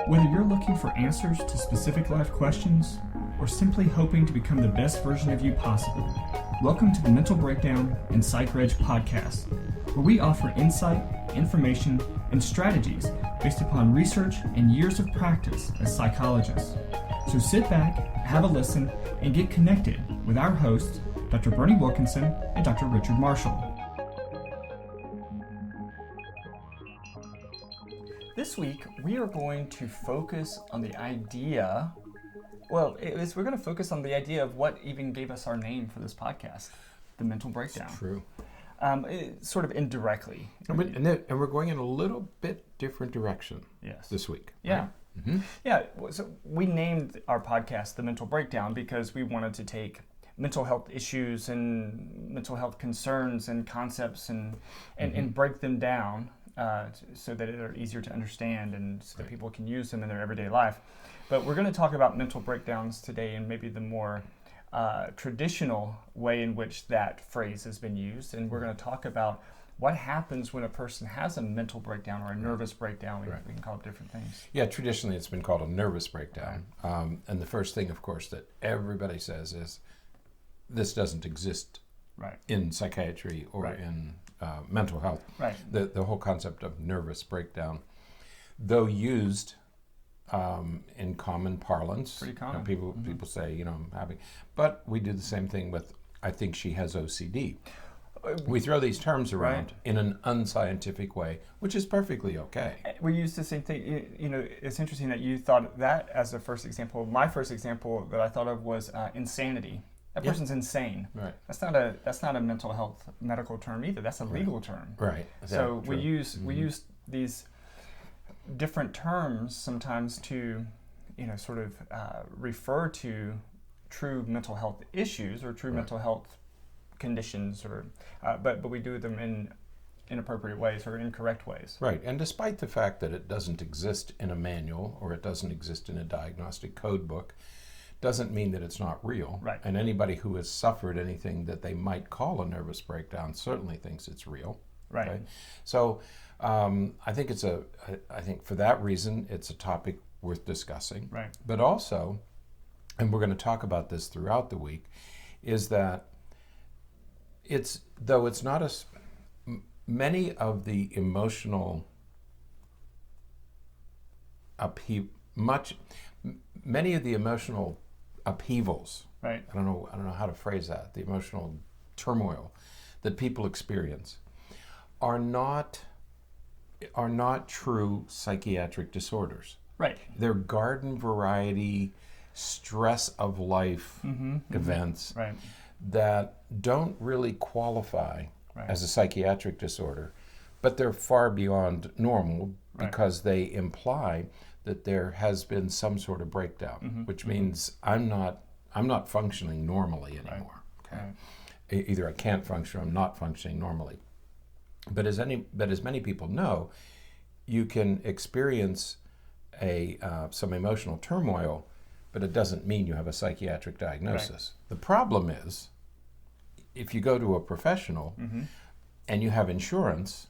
Whether you're looking for answers to specific life questions or simply hoping to become the best version of you possible, welcome to the Mental Breakdown and Psychreg podcast, where we offer insight, information, and strategies based upon research and years of practice as psychologists. So sit back, have a listen, and get connected with our hosts, Dr. Berney and Dr. Richard Marshall. This week, we are going to focus on the idea, we're going to focus on the idea of what even gave us our name for this podcast, the mental breakdown. That's true. Sort of indirectly. And we're going in a little bit different direction this week. Yeah. Right? Mm-hmm. Yeah, so we named our podcast The Mental Breakdown because we wanted to take mental health issues and mental health concerns and concepts and break them down so that they're easier to understand and so that people can use them in their everyday life. But we're going to talk about mental breakdowns today in maybe the more traditional way in which that phrase has been used. And we're going to talk about what happens when a person has a mental breakdown or a nervous breakdown. We can call it different things. Yeah, traditionally it's been called a nervous breakdown. And the first thing, of course, that everybody says is this doesn't exist in psychiatry or in mental health. Right. The whole concept of nervous breakdown, though used in common parlance. Pretty common. People say, I'm having, but we do the same thing with, I think she has OCD. We throw these terms around in an unscientific way, which is perfectly okay. We use the same thing. It's interesting that you thought that as the first example. My first example that I thought of was insanity. That person's insane. Right. That's not a mental health medical term either. That's a legal term. Right. So we use these different terms sometimes to, sort of refer to true mental health issues or true mental health conditions, or but we do them in inappropriate ways or incorrect ways. Right. And despite the fact that it doesn't exist in a manual or it doesn't exist in a diagnostic code book, doesn't mean that it's not real. Right. And anybody who has suffered anything that they might call a nervous breakdown certainly thinks it's real. Right. Okay? So I think I think for that reason it's a topic worth discussing. Right. But also, and we're going to talk about this throughout the week, is that though it's not many of the emotional many of the emotional upheavals, I don't know how to phrase that, the emotional turmoil that people experience are not true psychiatric disorders. Right. They're garden variety stress of life events that don't really qualify as a psychiatric disorder, but they're far beyond normal because they imply that there has been some sort of breakdown, which means I'm not functioning normally anymore. Okay. Either I can't function or I'm not functioning normally. But as many people know, you can experience some emotional turmoil, but it doesn't mean you have a psychiatric diagnosis. The problem is, if you go to a professional and you have insurance,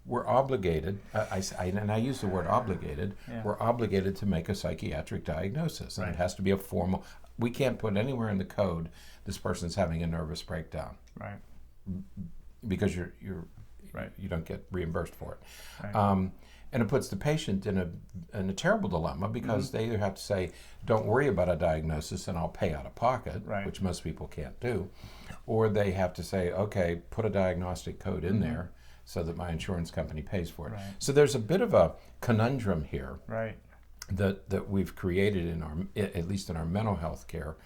we're obligated, and I use the word obligated, we're obligated to make a psychiatric diagnosis. And it has to be a formal, we can't put anywhere in the code, this person's having a nervous breakdown. Right. Because you don't get reimbursed for it. Right. And it puts the patient in a terrible dilemma because they either have to say, don't worry about a diagnosis and I'll pay out of pocket, which most people can't do, or they have to say, okay, put a diagnostic code in there so that my insurance company pays for it. Right. So there's a bit of a conundrum here that we've created at least in our mental health care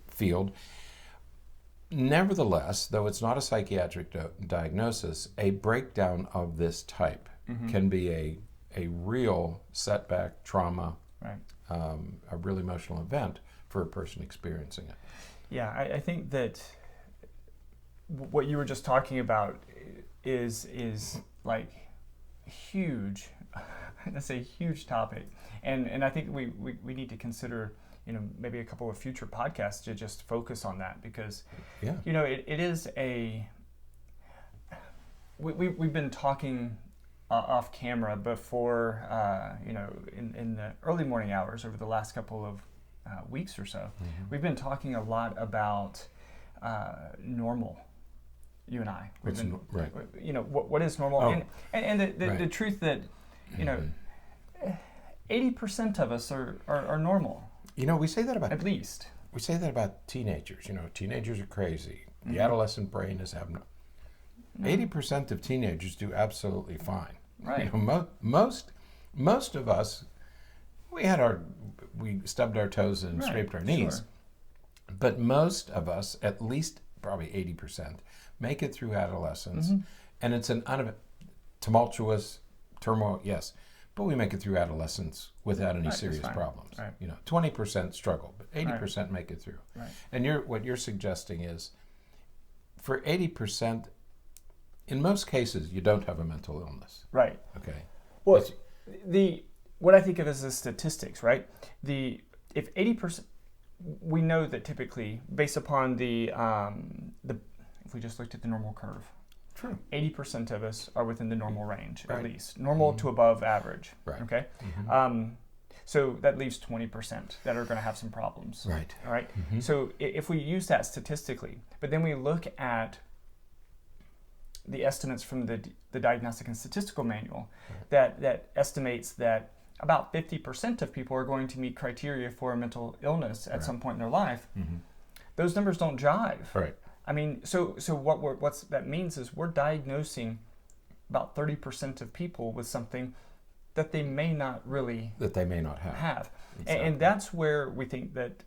field. Nevertheless, though it's not a psychiatric diagnosis, a breakdown of this type can be a real setback, trauma, a real emotional event for a person experiencing it. Yeah, I think that what you were just talking about is like huge. That's a huge topic, and I think we need to consider maybe a couple of future podcasts to just focus on that because it is a we've been talking off camera before, in the early morning hours over the last couple of weeks or so, we've been talking a lot about normal. You and I. Right. What is normal? Oh. And the truth that, 80% of us are normal. We say that about... At least. We say that about teenagers. Teenagers are crazy. The adolescent brain is abnormal. 80% of teenagers do absolutely fine. Right. Most of us, we stubbed our toes and scraped our knees. Sure. But most of us, at least probably 80%, make it through adolescence. And it's an tumultuous turmoil, yes. But we make it through adolescence without any serious problems. Right. 20% struggle, but 80% make it through. Right. And what you're suggesting is, for 80%, in most cases, you don't have a mental illness. Right. Okay. Well, what I think of as the statistics, right? If 80%, we know that typically, based upon if we just looked at the normal curve, True. 80% of us are within the normal range, Right. at least. Normal to above average. Right. Okay? So that leaves 20% that are going to have some problems. Right. All right? So if we use that statistically, but then we look at the estimates from the Diagnostic and Statistical Manual that estimates that about 50% of people are going to meet criteria for a mental illness at some point in their life, those numbers don't jive. Right. I mean, so what that means is we're diagnosing about 30% of people with something that they may not have. Exactly. And that's where we think that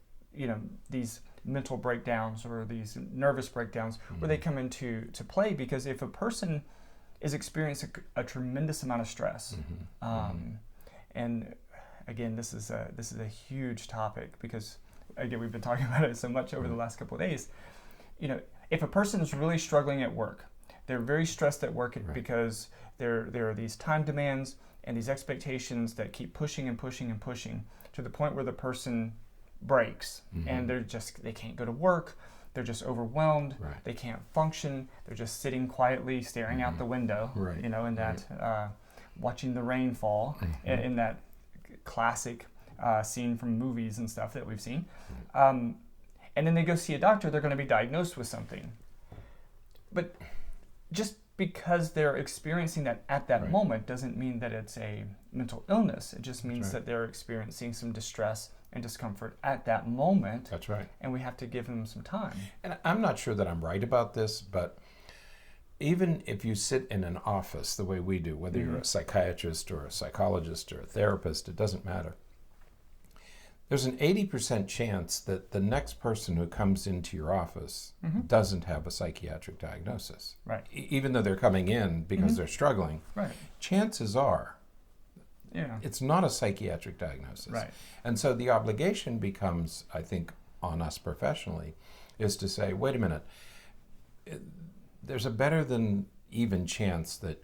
these mental breakdowns or these nervous breakdowns where they come into play, because if a person is experiencing a tremendous amount of stress, and again, this is a huge topic because again we've been talking about it so much over the last couple of days. If a person is really struggling at work, they're very stressed at work because there are these time demands and these expectations that keep pushing and pushing and pushing to the point where the person breaks and they can't go to work. They're just overwhelmed. Right. They can't function. They're just sitting quietly, staring out the window. Right. In that watching the rain fall in that classic scene from movies and stuff that we've seen. And then they go see a doctor, they're going to be diagnosed with something. But just because they're experiencing that at that moment doesn't mean that it's a mental illness. It just means that they're experiencing some distress and discomfort at that moment. That's right. And we have to give them some time. And I'm not sure that I'm right about this, but even if you sit in an office the way we do, whether you're a psychiatrist or a psychologist or a therapist, it doesn't matter. There's an 80% chance that the next person who comes into your office doesn't have a psychiatric diagnosis. Right. Even though they're coming in because they're struggling. Right. Chances are it's not a psychiatric diagnosis. Right. And so the obligation becomes, I think, on us professionally, is to say, wait a minute, there's a better than even chance that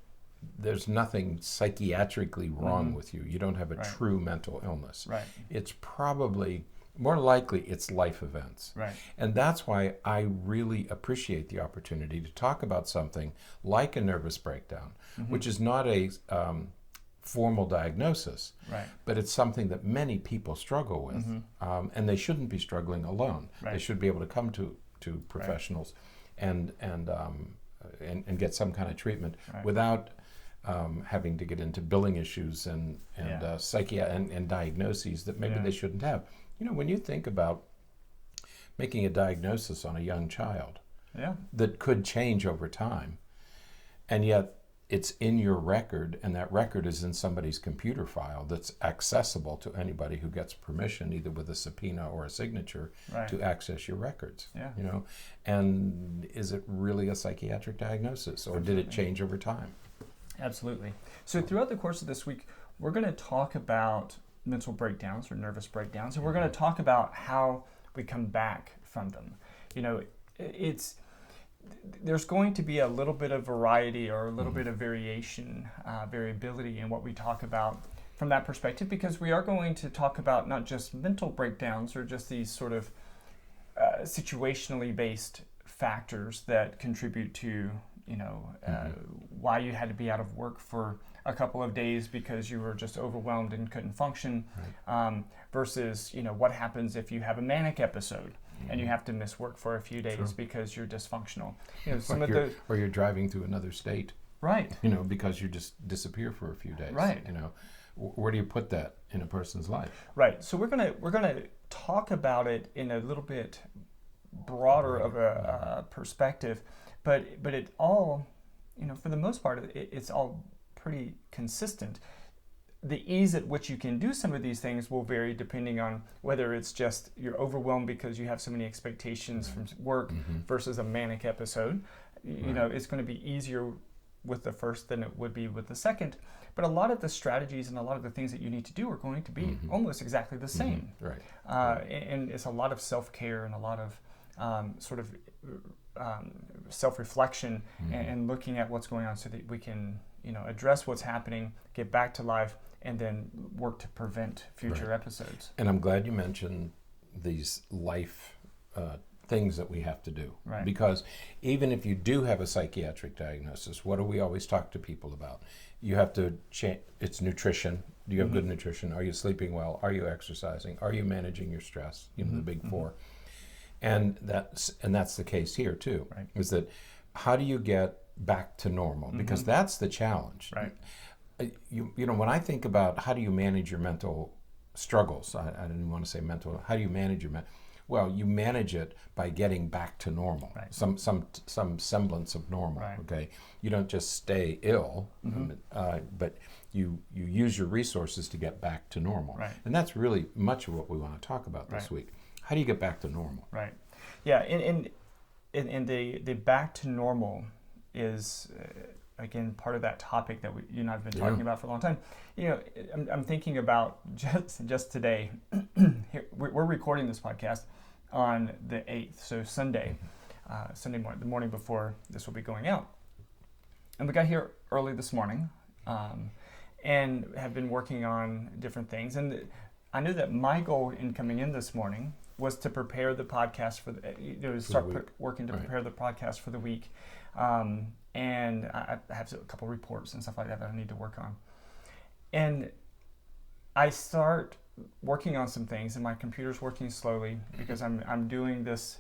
there's nothing psychiatrically wrong with you. You don't have a true mental illness. Right. It's probably, more likely, it's life events. Right. And that's why I really appreciate the opportunity to talk about something like a nervous breakdown, which is not a formal diagnosis, but it's something that many people struggle with, and they shouldn't be struggling alone. They should be able to come to professionals and get some kind of treatment without having to get into billing issues and diagnoses that maybe they shouldn't have. When you think about making a diagnosis on a young child that could change over time, and yet it's in your record, and that record is in somebody's computer file that's accessible to anybody who gets permission, either with a subpoena or a signature, to access your records. And is it really a psychiatric diagnosis, or did it change over time? Absolutely. So throughout the course of this week, we're going to talk about mental breakdowns or nervous breakdowns, and we're going to talk about how we come back from them. There's going to be a little bit of variety or a little bit of variability in what we talk about from that perspective, because we are going to talk about not just mental breakdowns or just these sort of situationally based factors that contribute to why you had to be out of work for a couple of days because you were just overwhelmed and couldn't function, versus, what happens if you have a manic episode and you have to miss work for a few days because you're dysfunctional. Or you're driving through another state. Right. Because you just disappear for a few days. Right. Where do you put that in a person's life? Right. So we're gonna talk about it in a little bit broader of a perspective, but it all, for the most part, it's all pretty consistent. The ease at which you can do some of these things will vary depending on whether it's just you're overwhelmed because you have so many expectations from work versus a manic episode. It's going to be easier with the first than it would be with the second. But a lot of the strategies and a lot of the things that you need to do are going to be almost exactly the same. And it's a lot of self-care and a lot of self-reflection and looking at what's going on so that we can, address what's happening, get back to life, and then work to prevent future episodes. And I'm glad you mentioned these life things that we have to do. Right. Because even if you do have a psychiatric diagnosis, what do we always talk to people about? You have to change. It's nutrition. Do you have good nutrition? Are you sleeping well? Are you exercising? Are you managing your stress? The big four. And that's the case here too. Right. Is that how do you get back to normal? Because that's the challenge. Right. When I think about how do you manage your mental struggles, I didn't want to say mental. How do you manage your Well, you manage it by getting back to normal, some semblance of normal. Right. Okay, you don't just stay ill, but you use your resources to get back to normal. Right. And that's really much of what we want to talk about this week. How do you get back to normal? Right. Yeah, and the back to normal is again part of that topic that you and I've been talking about for a long time. I'm thinking about just today. Here, we're recording this podcast on the 8th, so Sunday morning, the morning before this will be going out. And we got here early this morning, and have been working on different things. And I knew that my goal in coming in this morning was to prepare the podcast working to prepare the podcast for the week. And I have a couple reports and stuff like that I need to work on. And I start working on some things, and my computer's working slowly because I'm doing this,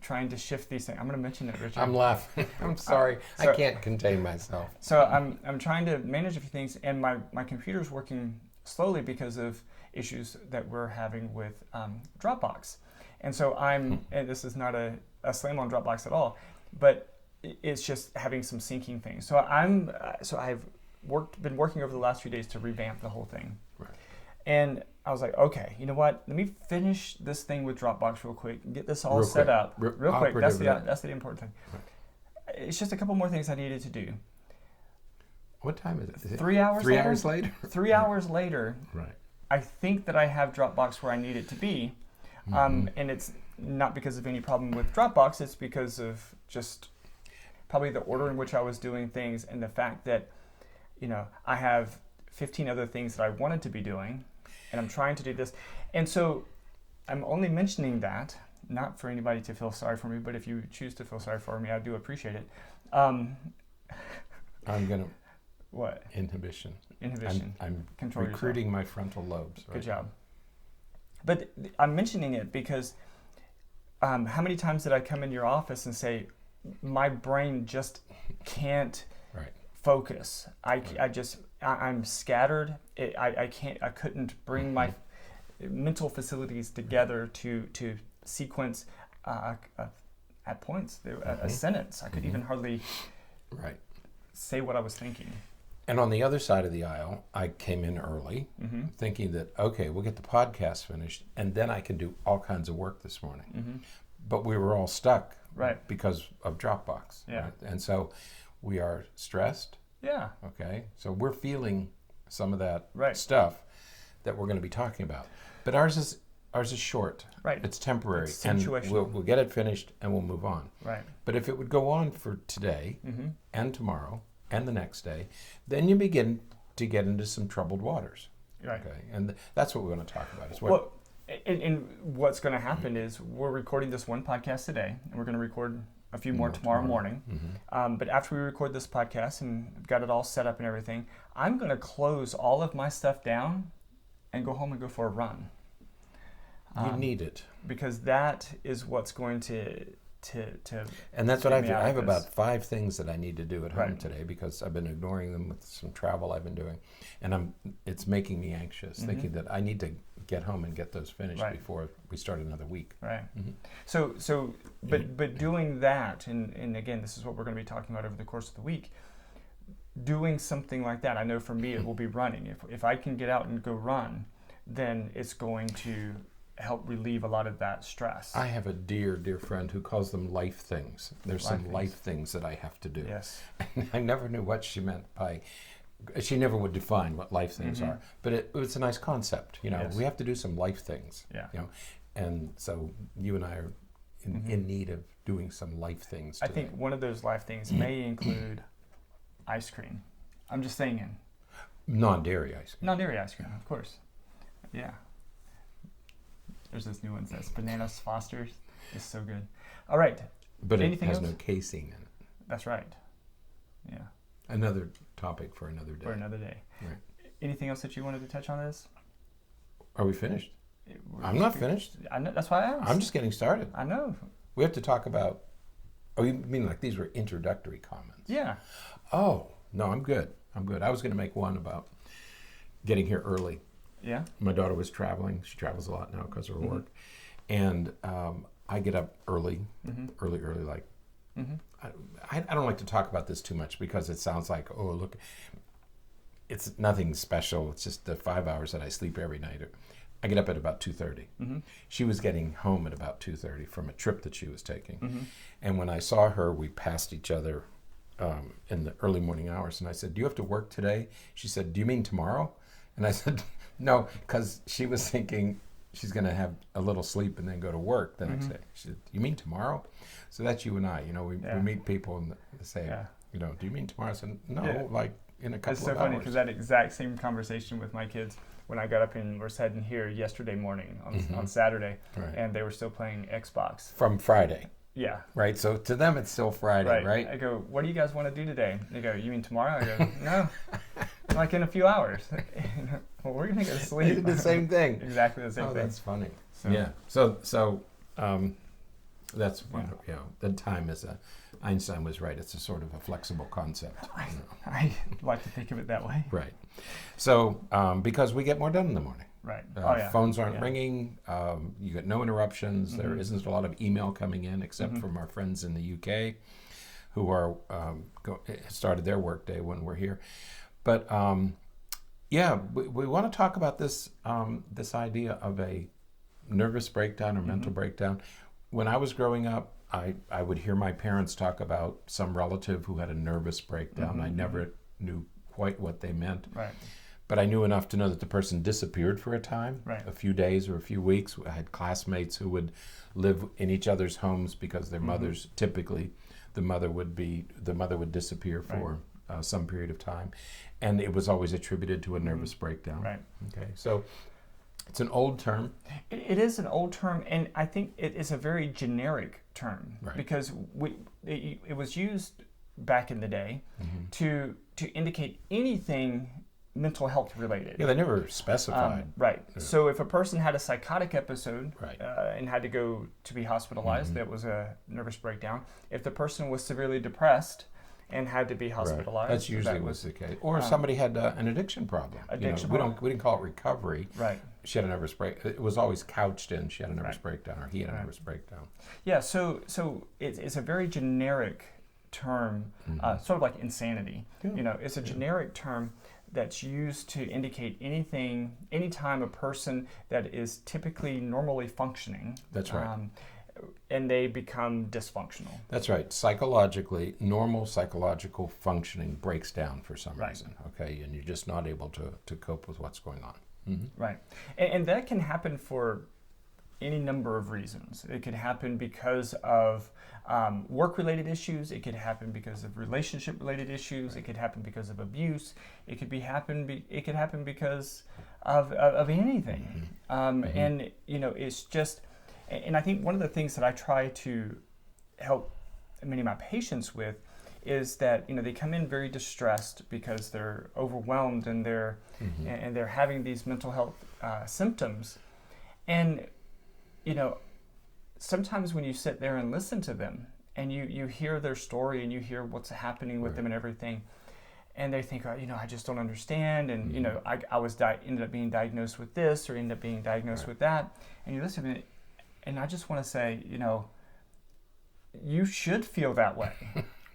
trying to shift these things. I'm going to mention it, Richard. I'm laughing. I'm sorry. I can't contain myself. So I'm trying to manage a few things, and my computer's working slowly because of issues that we're having with Dropbox. And so and this is not a slam on Dropbox at all, but it's just having some syncing things. So I've been working over the last few days to revamp the whole thing. Right. And I was like, okay, you know what? Let me finish this thing with Dropbox real quick and get this all set up real quick. That's the important thing. Right. It's just a couple more things I needed to do. What time is it? 3 hours. 3 hours later. 3 hours later. Right. I think that I have Dropbox where I need it to be, and it's not because of any problem with Dropbox. It's because of just probably the order in which I was doing things and the fact that, I have 15 other things that I wanted to be doing, and I'm trying to do this. And so I'm only mentioning that, not for anybody to feel sorry for me, but if you choose to feel sorry for me, I do appreciate it. I'm going to... What? Inhibition. I'm Control recruiting yourself. my frontal lobes. Good job. But I'm mentioning it because how many times did I come in your office and say, my brain just can't focus. I'm scattered. I couldn't bring my mental facilities together to sequence at points a sentence. I could even hardly say what I was thinking. And on the other side of the aisle, I came in early, thinking that, okay, we'll get the podcast finished, and then I can do all kinds of work this morning. But we were all stuck because of Dropbox. Yeah. Right? And so we are stressed. Yeah. Okay. So we're feeling some of that stuff that we're going to be talking about. But ours is short. Right. It's temporary. It's situational. And we'll get it finished and we'll move on. Right. But if it would go on for today and tomorrow and the next day, then you begin to get into some troubled waters. Right. Okay. And that's what we want to talk about. And what's going to happen is we're recording this one podcast today, and we're going to record a few more tomorrow morning. But after we record this podcast and got it all set up and everything, I'm going to close all of my stuff down and go home and go for a run. You need it. Because that is what's going to and that's what I do. I have about 5 things that I need to do at home today because I've been ignoring them with some travel I've been doing, and it's making me anxious, thinking that I need to get home and get those finished before we start another week. Right. But doing that, and again, this is what we're going to be talking about over the course of the week. Doing something like that, I know for me it will be running. If I can get out and go run, then it's going to help relieve a lot of that stress. I have a dear friend who calls them life things. There's some life things that I have to do. Yes. And I never knew what she meant by, she never would define what life things are, but it's a nice concept. We have to do some life things. Yeah. And so you and I are in need of doing some life things today. I think one of those life things may include ice cream. I'm just saying. Non-dairy ice cream. Non-dairy ice cream, of course. Yeah. There's this new one that says Bananas Foster's. It's so good. All right. But anything it has else? no casing in it. That's right. Yeah. Another topic for another day. For another day. Right. Anything else that you wanted to touch on this? Are we finished? I'm not finished. I know. That's why I asked. I'm just getting started. I know. We have to talk about. Oh, you mean like these were introductory comments? Yeah. Oh no, I'm good. I was going to make one about getting here early. Yeah. My daughter was traveling. She travels a lot now because of her work, and I get up early, early. Like, I don't like to talk about this too much because it sounds like, oh look, it's nothing special. It's just the 5 hours that I sleep every night. I get up at about 2:30. She was getting home at about 2:30 from a trip that she was taking, and when I saw her, we passed each other in the early morning hours, and I said, "Do you have to work today?" She said, "Do you mean tomorrow?" And I said, "No," because she was thinking she's going to have a little sleep and then go to work the next day. She said, "You mean tomorrow?" So that's you and I. We meet people and they say, "Do you mean tomorrow?" I said, "No, like in a couple of hours." It's so funny because that exact same conversation with my kids when I got up and was heading here yesterday morning on Saturday, and they were still playing Xbox. From Friday. Yeah. Right. So to them, it's still Friday, right? I go, "What do you guys want to do today?" They go, "You mean tomorrow?" I go, "No, like in a few hours." Well, we're gonna go to sleep. They did the same thing. Exactly the same thing. Oh, that's funny. So. Yeah. So that's the time is Einstein was right. It's a sort of a flexible concept. I like to think of it that way. Right. So because we get more done in the morning. Right. Phones aren't ringing. You get no interruptions. There isn't a lot of email coming in except from our friends in the UK who are started their workday when we're here. But we want to talk about this this idea of a nervous breakdown or mental breakdown. When I was growing up, I would hear my parents talk about some relative who had a nervous breakdown. I never knew quite what they meant. Right. But I knew enough to know that the person disappeared for a time, a few days or a few weeks. I had classmates who would live in each other's homes because their mothers, typically, the mother would disappear for some period of time, and it was always attributed to a nervous breakdown. Right. Okay. So it's an old term. It is an old term, and I think it is a very generic term because it was used back in the day to indicate anything mental health related. Yeah, they never specified. Right. Yeah. So if a person had a psychotic episode and had to go to be hospitalized, that was a nervous breakdown. If the person was severely depressed and had to be hospitalized, that's usually was the case. Or somebody had an addiction problem. We didn't call it recovery. Right. She had a nervous break. It was always couched in she had a nervous breakdown or he had a nervous breakdown. Yeah. So it's a very generic term, sort of like insanity. Yeah. It's a generic term that's used to indicate anytime a person that is typically normally functioning. That's right. And they become dysfunctional. That's right. Psychologically, normal psychological functioning breaks down for some reason, okay? And you're just not able to cope with what's going on. Right. And that can happen for any number of reasons. It could happen because of work-related issues. It could happen because of relationship-related issues. It could happen because of abuse. It could happen because of anything. And it's just, and I think one of the things that I try to help many of my patients with is that they come in very distressed because they're overwhelmed and they're having these mental health symptoms, and sometimes when you sit there and listen to them and you hear their story and you hear what's happening with them and everything, and they think, I just don't understand, and I was ended up being diagnosed with this or ended up being diagnosed with that, and you listen to it, and I just want to say, you should feel that way.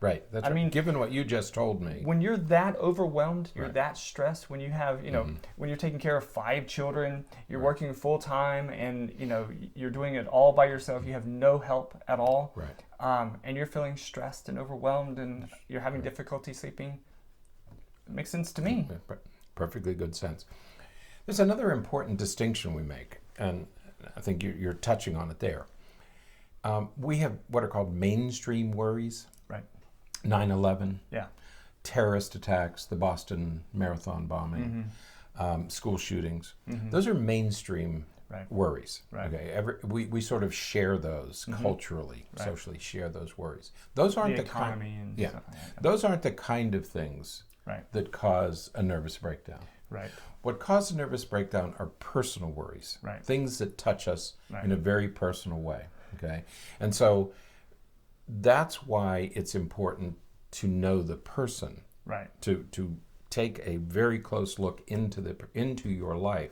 Right. That's right. Given what you just told me. When you're that overwhelmed, you're that stressed, when you have, when you're taking care of 5 children, you're working full time, and, you're doing it all by yourself, you have no help at all, and you're feeling stressed and overwhelmed and you're having difficulty sleeping, it makes sense to me. Perfectly good sense. There's another important distinction we make, and I think you're touching on it there. We have what are called mainstream worries. Right. 9/11, yeah, terrorist attacks, the Boston Marathon bombing, school shootings. Those are mainstream worries. Right. Okay, we sort of share those culturally, socially share those worries. Those aren't the economy kind. And stuff like that. Those aren't the kind of things that cause a nervous breakdown. Right. What causes a nervous breakdown are personal worries, things that touch us in a very personal way. Okay, and so that's why it's important to know the person, to take a very close look into your life,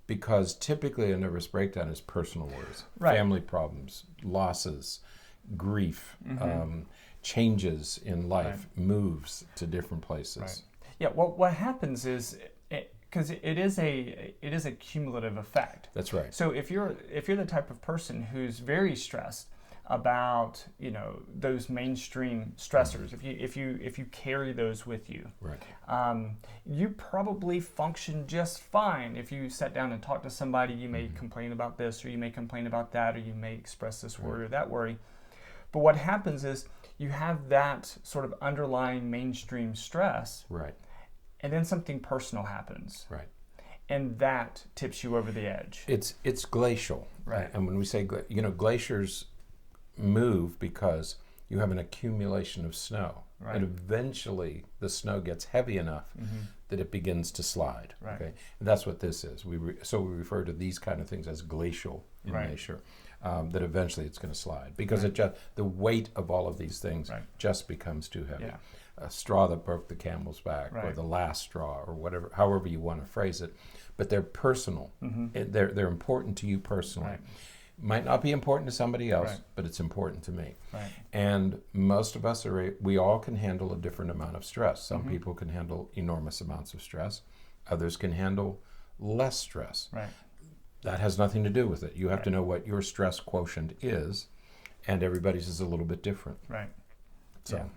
because typically a nervous breakdown is personal worries, family problems, losses, grief, changes in life, moves to different places. Right. Yeah. Well, what happens is, because it is a cumulative effect. That's right. So if you're the type of person who's very stressed about those mainstream stressors, if you carry those with you, you probably function just fine. If you sat down and talked to somebody, you may complain about this, or you may complain about that, or you may express this worry or that worry. But what happens is you have that sort of underlying mainstream stress, and then something personal happens, and that tips you over the edge. It's glacial, and when we say glaciers move because you have an accumulation of snow, and eventually the snow gets heavy enough that it begins to slide. Okay, and that's what this is. We refer to these kind of things as glacial in nature. That eventually it's going to slide because the weight of all of these things just becomes too heavy. Yeah. A straw that broke the camel's back, or the last straw, or whatever, however you want to phrase it. But they're personal. They're important to you personally. Might not be important to somebody else, but it's important to me. And most of us we all can handle a different amount of stress. Some people can handle enormous amounts of stress. Others can handle less stress. That has nothing to do with it. You have to know what your stress quotient is, and everybody's is a little bit different. So.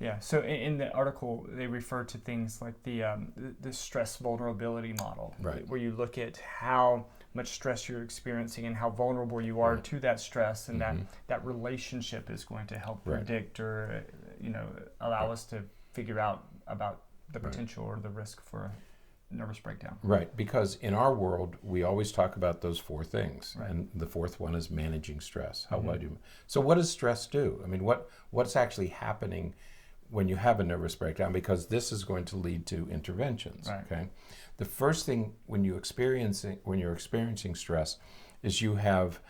Yeah. So in the article, they refer to things like the stress vulnerability model, where you look at how much stress you're experiencing and how vulnerable you are to that stress, and that relationship is going to help predict or allow us to figure out about the potential or the risk for a nervous breakdown. Right, because in our world, we always talk about those 4 things, and the 4th one is managing stress. How do you? So what does stress do? I mean, what's actually happening when you have a nervous breakdown? Because this is going to lead to interventions. Okay, the first thing when you're experiencing stress is you have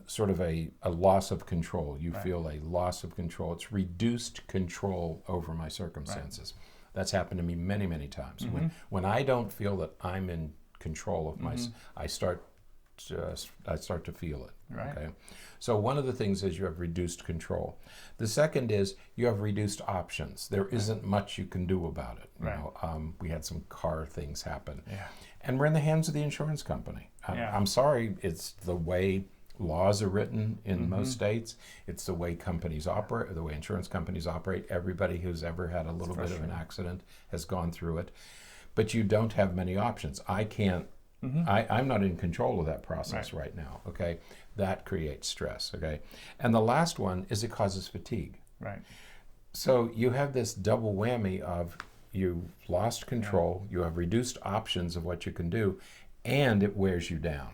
sort of a loss of control. You feel a loss of control. It's reduced control over my circumstances. That's happened to me many, many times. When I don't feel that I'm in control of my, I start to feel it. Okay, so one of the things is you have reduced control. The second is you have reduced options. There isn't much you can do about it. We had some car things happen, and we're in the hands of the insurance company. I'm sorry, it's the way laws are written in most states. It's the way companies operate, the way insurance companies operate. Everybody who's ever had a little bit of an accident has gone through it. But you don't have many options. I can't, I'm not in control of that process right now, okay? That creates stress, okay? And the last one is it causes fatigue. So you have this double whammy of you've lost control, you have reduced options of what you can do, and it wears you down.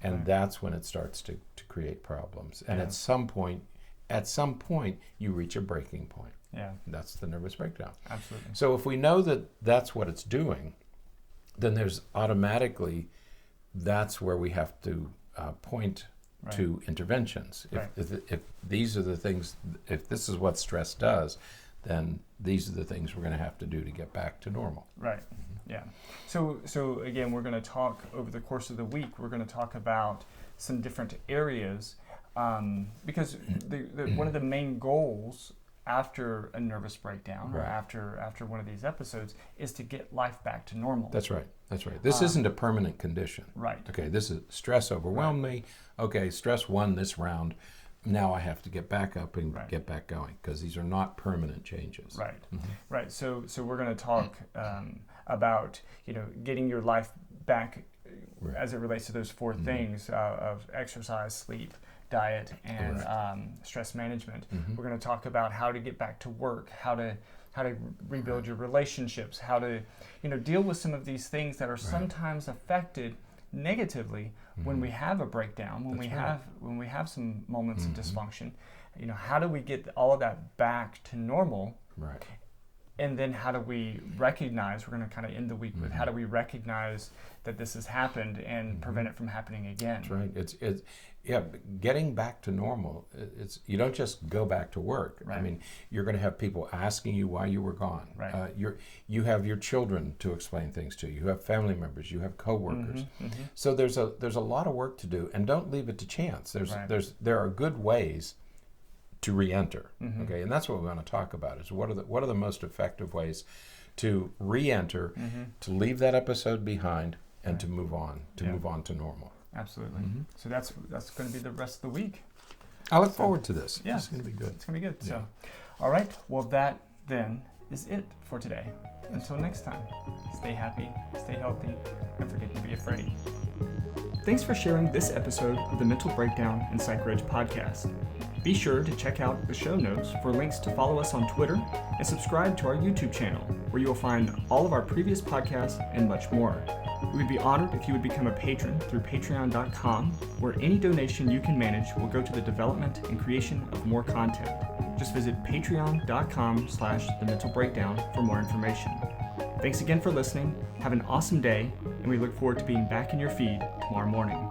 And that's when it starts to create problems. And at some point, at some point you reach a breaking point. Yeah. That's the nervous breakdown. Absolutely. So if we know that that's what it's doing, then there's automatically, that's where we have to point to interventions. If these are the things, if this is what stress does, then these are the things we're going to have to do to get back to normal. Right. Yeah. So again, we're going to talk over the course of the week. We're going to talk about some different areas because one of the main goals after a nervous breakdown or after one of these episodes is to get life back to normal. That's right. This isn't a permanent condition. Right. Okay, this is stress overwhelmed me. Okay, stress won this round. Now I have to get back up and get back going because these are not permanent changes. Right. Right. So we're going to talk about getting your life back as it relates to those four things of exercise, sleep, diet, and stress management. We're going to talk about how to get back to work, how to rebuild your relationships, how to deal with some of these things that are sometimes affected negatively when we have a breakdown, when we have some moments of dysfunction. How do we get all of that back to normal? Right. And then how do we recognize, we're going to kind of end the week with how do we recognize that this has happened and prevent it from happening again? That's right. It's getting back to normal. You don't just go back to work. Right. I mean, you're going to have people asking you why you were gone. Right. You have your children to explain things to. You have family members. You have coworkers. So there's a lot of work to do, and don't leave it to chance. There are good ways to re-enter. Okay, and that's what we want to talk about. Is what are the most effective ways to re-enter, to leave that episode behind, and to move on to normal. Absolutely. So that's going to be the rest of the week. I look forward to this. Yeah, it's going to be good. It's going to be good. Yeah. So, all right. Well, that then is it for today. Until next time, stay happy, stay healthy, and forget to be afraid. Thanks for sharing this episode of the Mental Breakdown and Psychreg podcast. Be sure to check out the show notes for links to follow us on Twitter and subscribe to our YouTube channel, where you will find all of our previous podcasts and much more. We would be honored if you would become a patron through patron.com, where any donation you can manage will go to the development and creation of more content. Just visit patreon.com/thementalbreakdown for more information. Thanks again for listening. Have an awesome day, and we look forward to being back in your feed tomorrow morning.